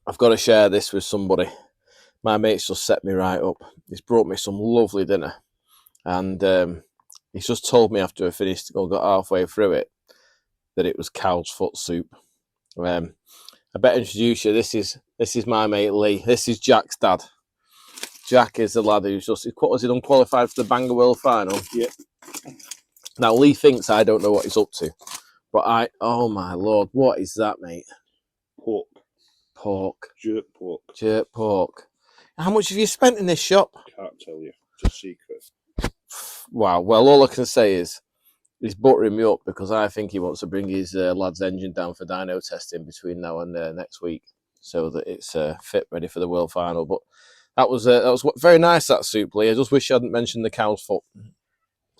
I've got to share this with somebody. My mate's just set me right up. He's brought me some lovely dinner, and he's just told me after I finished or got halfway through it that it was cow's foot soup. I better introduce you. This is my mate Lee. This is Jack's dad. Jack is the lad who's just unqualified for the Bangor World Final. Yeah. Now Lee thinks I don't know what he's up to, but oh my lord, what is that, mate? Pork. Jerk pork. How much have you spent in this shop? Can't tell you. It's a secret. Wow. Well, all I can say is he's buttering me up because I think he wants to bring his lad's engine down for dyno testing between now and next week, so that it's fit, ready for the World Final. But that was very nice, that soup, Lee. I just wish you hadn't mentioned the cow's foot.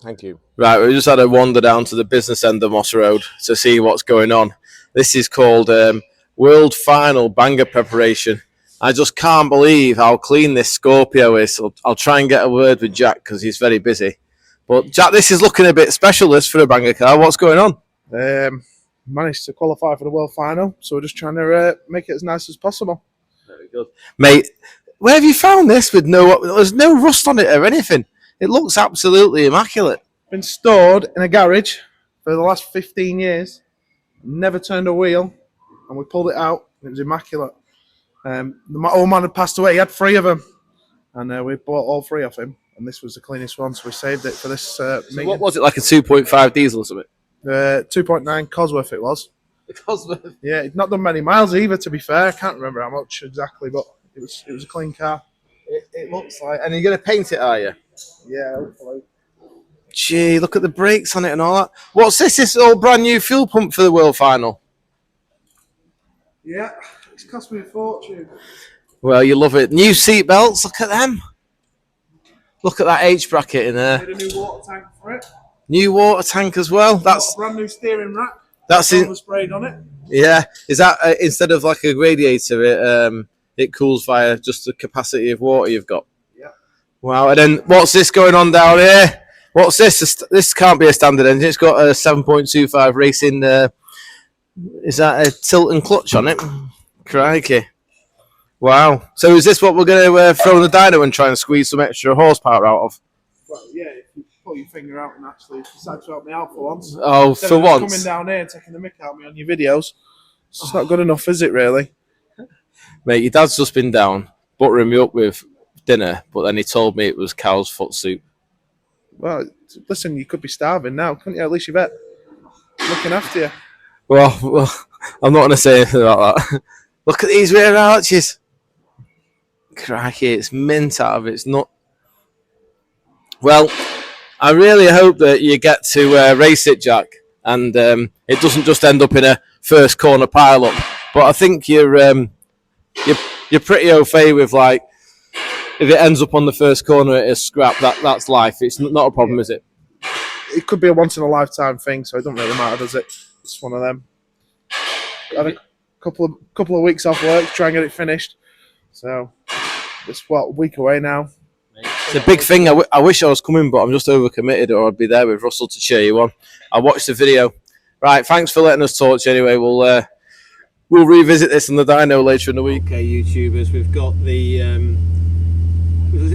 Thank you. Right, we just had a wander down to the business end of Moss Road to see what's going on. This is called World Final Bangor Preparation. I just can't believe how clean this Scorpio is. I'll try and get a word with Jack because he's very busy. But Jack, this is looking a bit specialist for a Bangor car. What's going on? Managed to qualify for the World Final, so we're just trying to make it as nice as possible. Very good. Mate, where have you found this with there's no rust on it or anything? It looks absolutely immaculate. Been stored in a garage for the last 15 years. Never turned a wheel, and we pulled it out. It was immaculate. My old man had passed away. He had 3 of them, and we bought all 3 off him. And this was the cleanest one, so we saved it for this So what was it, like a 2.5 diesel or something? 2.9 Cosworth it was. The Cosworth? Yeah, it's not done many miles either, to be fair. I can't remember how much exactly, but it was a clean car. It looks like... And you're going to paint it, are you? Yeah, hopefully. Gee, look at the brakes on it and all that. What's this? This old brand new fuel pump for the World Final? Yeah, it's cost me a fortune. Well, you love it. New seat belts, look at them. Look at that H bracket in there. Made a new water tank for it. New water tank as well. That's a brand new steering rack. That's it. Sprayed on it. Yeah, is that instead of like a radiator, it cools via just the capacity of water you've got? Yeah. Wow. And then what's this going on down here? What's this? This can't be a standard engine. It's got a 7.25 racing. Is that a tilt and clutch on it? Crikey. Wow. So is this what we're going to throw in the dyno and try and squeeze some extra horsepower out of? Well, yeah, if you pull your finger out and actually decide to help me out for once. Oh, Instead for of once? Coming down here and taking the mick out of me on your videos. It's just not good enough, is it, really? Mate, your dad's just been down, buttering me up with dinner, but then he told me it was cow's foot soup. Well, listen, you could be starving now, couldn't you? At least you're looking after you. Well, I'm not going to say anything about that. Look at these rear arches. Crikey, it's mint out of its nut. Well, I really hope that you get to race it, Jack, and it doesn't just end up in a first corner pile-up. But I think you're pretty au fait with, like, if it ends up on the first corner at a scrap, that's life. It's not a problem, is it? It could be a once-in-a-lifetime thing, so it doesn't really matter, does it? It's one of them. I had a couple of weeks off work to try and get it finished. So it's a week away now. It's a big thing. I wish I was coming, but I'm just overcommitted, or I'd be there with Russell to cheer you on. I watched the video. Right, thanks for letting us talk to you anyway. We'll revisit this on the dyno later in the week. Okay, YouTubers, we've got the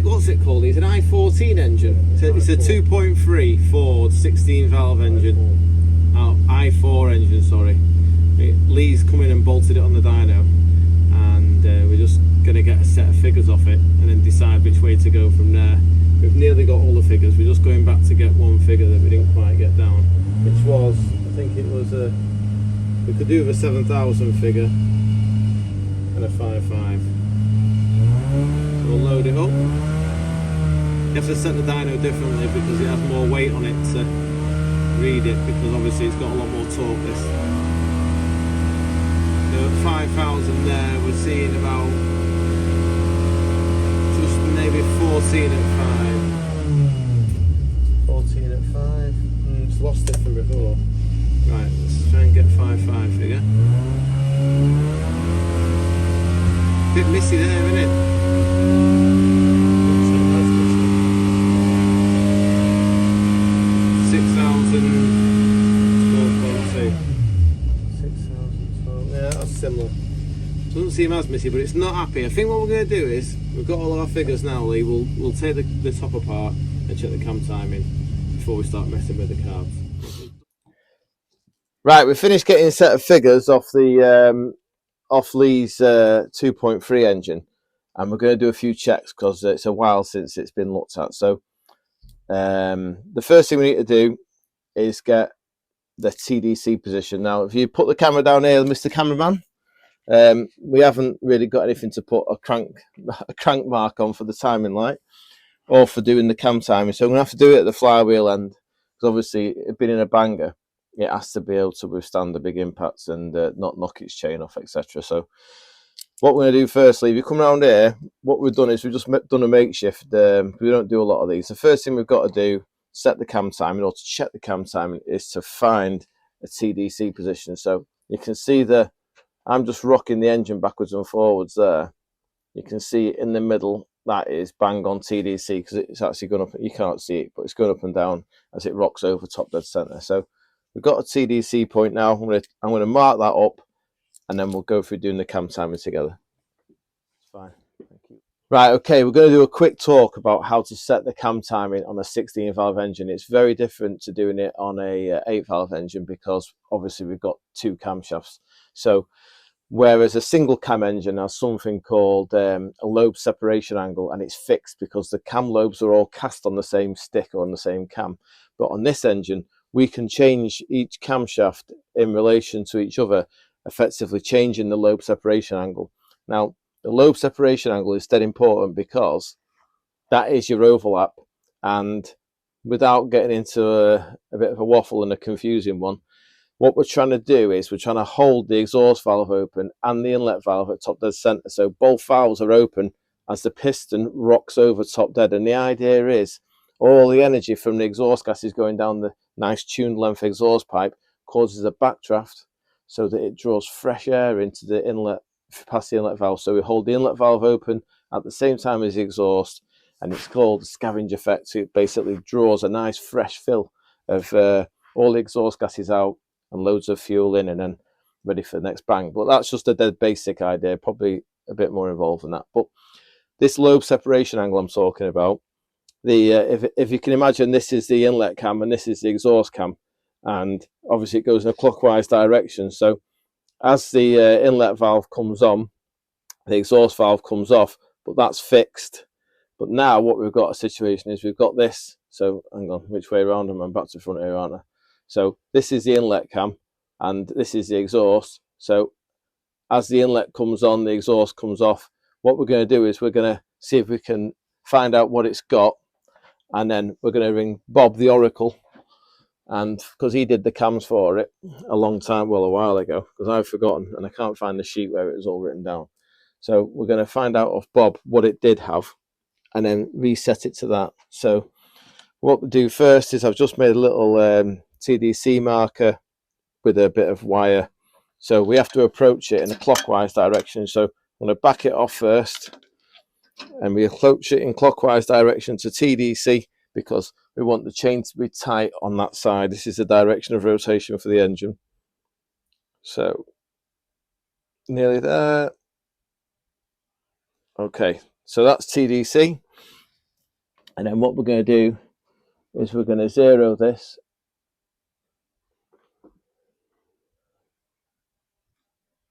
what's it called? It's an i14 engine. It's a 2.3 Ford 16 valve engine. Oh, i4 engine, sorry. Lee's come in and bolted it on the dyno, and we're just going to get a set of figures off it and then decide which way to go from there. We've nearly got all the figures. We're just going back to get one figure that we didn't quite get down, which was, I think it was we could do with a 7,000 figure and a 5.5. So we'll load it up. You have to set the dyno differently because it has more weight on it to read it, because obviously it's got a lot more torque. This. So at 5,000 there, we're seeing about just maybe 14 at 5. 14 at 5. Just lost it from before. Right, let's try and get 5.5 figure. Bit missy there, isn't it? 6,012.2. 6,012. Yeah, that's similar. Doesn't seem as car's missing, but it's not happy. I think what we're going to do is, we've got all our figures now, Lee. We'll take the top apart and check the cam timing before we start messing with the cards. Right, we finished getting a set of figures off the off Lee's 2.3 engine, and we're going to do a few checks because it's a while since it's been looked at. So the first thing we need to do is get the TDC position. Now, if you put the camera down here, Mr. Cameraman, we haven't really got anything to put a crank mark on for the timing light or for doing the cam timing. So I'm going to have to do it at the flywheel end, because obviously it being in a banger, it has to be able to withstand the big impacts and not knock its chain off, etc. So what we're going to do firstly, if you come around here, what we've done is we've just done a makeshift. We don't do a lot of these. The first thing we've got to do, set the cam timing, or to check the cam timing, is to find a TDC position. So you can see I'm just rocking the engine backwards and forwards there. You can see in the middle, that is bang on TDC, because it's actually going up, you can't see it, but it's going up and down as it rocks over top dead center. So we've got a TDC point now. I'm going to mark that up, and then we'll go through doing the cam timing together. Fine, thank you. Right, okay, we're going to do a quick talk about how to set the cam timing on a 16 valve engine. It's very different to doing it on a 8 valve engine, because obviously we've got 2 camshafts. So whereas a single cam engine has something called a lobe separation angle, and it's fixed because the cam lobes are all cast on the same stick or on the same cam. But on this engine, we can change each camshaft in relation to each other, effectively changing the lobe separation angle. Now, the lobe separation angle is dead important, because that is your overlap. And without getting into a bit of a waffle and a confusing one, what we're trying to do is we're trying to hold the exhaust valve open and the inlet valve at top dead center. So both valves are open as the piston rocks over top dead. And the idea is all the energy from the exhaust gases going down the nice tuned length exhaust pipe causes a backdraft, so that it draws fresh air into the inlet, past the inlet valve. So we hold the inlet valve open at the same time as the exhaust, and it's called the scavenger effect. So it basically draws a nice fresh fill of all the exhaust gases out and loads of fuel in, and then ready for the next bang. But that's just a dead basic idea, probably a bit more involved than that. But this lobe separation angle I'm talking about, if you can imagine, this is the inlet cam and this is the exhaust cam, and obviously it goes in a clockwise direction. So as the inlet valve comes on, the exhaust valve comes off, but that's fixed. But now what we've got a situation is we've got this. So hang on, which way around? I'm back to front here, aren't I? So this is the inlet cam and this is the exhaust. So as the inlet comes on, the exhaust comes off. What we're going to do is we're going to see if we can find out what it's got, and then we're going to ring Bob the Oracle, and because he did the cams for it a while ago, because I've forgotten and I can't find the sheet where it was all written down. So we're going to find out off Bob what it did have, and then reset it to that. So what we do first is I've just made a little TDC marker with a bit of wire. So we have to approach it in a clockwise direction. So I'm going to back it off first, and we approach it in clockwise direction to TDC, because we want the chain to be tight on that side. This is the direction of rotation for the engine. So nearly there. Okay, so that's TDC. And then what we're going to do is we're going to zero this.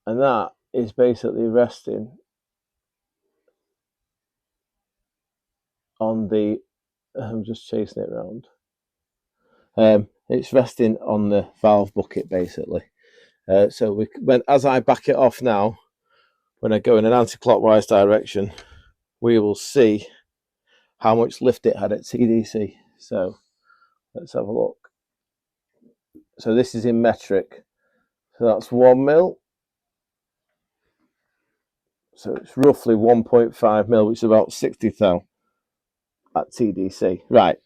And that is basically resting on the, I'm just chasing it around. It's resting on the valve bucket basically. So as I back it off now, when I go in an anti-clockwise direction, we will see how much lift it had at TDC. So let's have a look. So this is in metric. So that's 1 mil. So it's roughly 1.5 mil, which is about 60 thou at TDC. Right.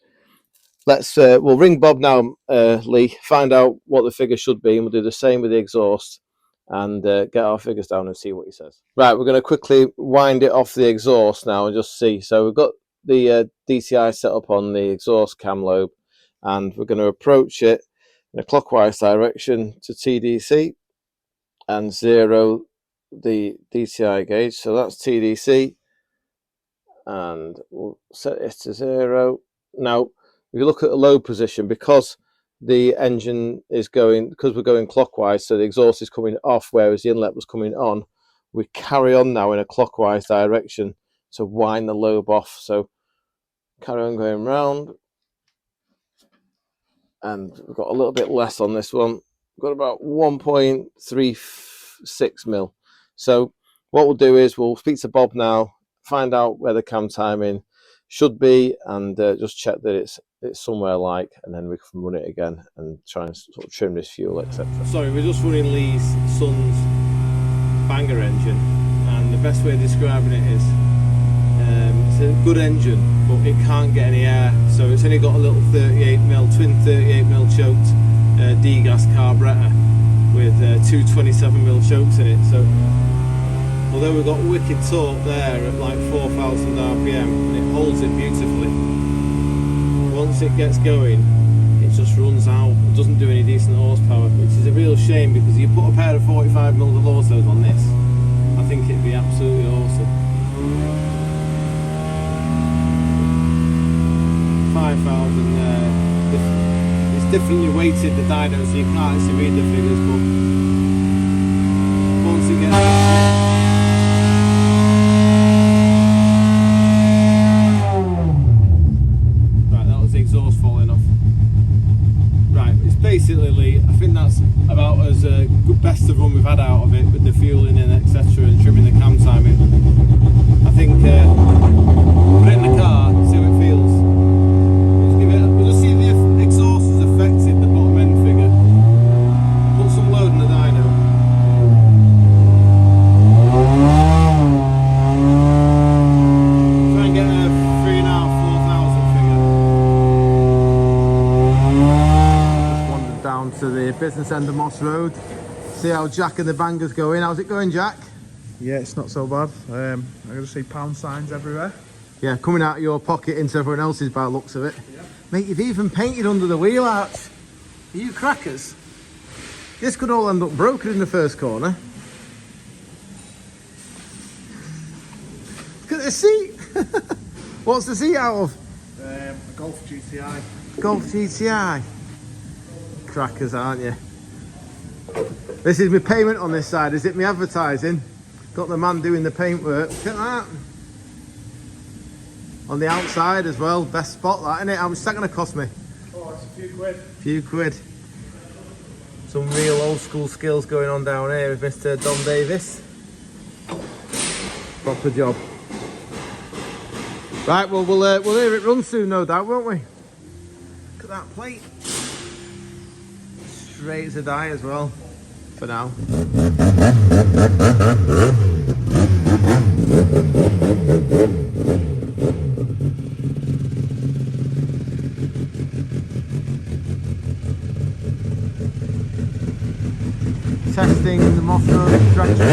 We'll ring Bob now, Lee, find out what the figure should be, and we'll do the same with the exhaust and get our figures down and see what he says. Right, we're going to quickly wind it off the exhaust now and just see. So we've got the DCI set up on the exhaust cam lobe, and we're going to approach it in a clockwise direction to TDC and zero the DTI gauge. So that's TDC, and we'll set it to 0. Now, if you look at the low position, because the engine is going, because we're going clockwise, so the exhaust is coming off, whereas the inlet was coming on, we carry on now in a clockwise direction to wind the lobe off. So carry on going round, and we've got a little bit less on this one. We've got about 1.36 mil. So what we'll do is we'll speak to Bob now, find out where the cam timing should be, and just check that it's somewhere like, and then we can run it again and try and sort of trim this fuel, etc. Sorry, we're just running Lee's son's Banger engine, and the best way of describing it is it's a good engine, but it can't get any air, so it's only got a little 38mm, twin 38mm choked D-gas carburettor with two 27mm chokes in it. So although we've got wicked torque there at like 4,000 RPM, and it holds it beautifully, once it gets going, it just runs out. It doesn't do any decent horsepower, which is a real shame, because you put a pair of 45mm of autos on this, I think it'd be absolutely awesome. 5,000 there. It's differently weighted, the dyno, so you can't actually read the figures, but once it gets... exhaust falling off. Right, it's basically, Lee, I think that's about as good best of run we've had out of it, with the fueling in, etc., and trimming the cam timing. I think put it in the car, see how it feels. We'll just see if the exhaust has affected the bottom end figure. Put some load in the dyno. Try and get a 3,500-4,000 down to the business end of Moss Road. See how Jack and the Banger's going. How's it going, Jack? Yeah, it's not so bad. I'm going to see pound signs everywhere. Yeah, coming out of your pocket into everyone else's by the looks of it. Yeah. Mate, you've even painted under the wheel arch. Are you crackers? This could all end up broken in the first corner. Look at the seat. What's the seat out of? A Golf GTI. Golf GTI. Crackers, aren't you? This is my payment on this side, is it? My advertising. Got the man doing the paintwork. Look at that. On the outside as well. Best spot, that, isn't it? How much is that going to cost me? Oh, it's a few quid. Few quid. Some real old school skills going on down here with Mr. Don Davis. Proper job. Right, well, we'll hear it run soon, no doubt, won't we? Look at that plate. Straight as a die as well, for now. Testing the Moss Road traction.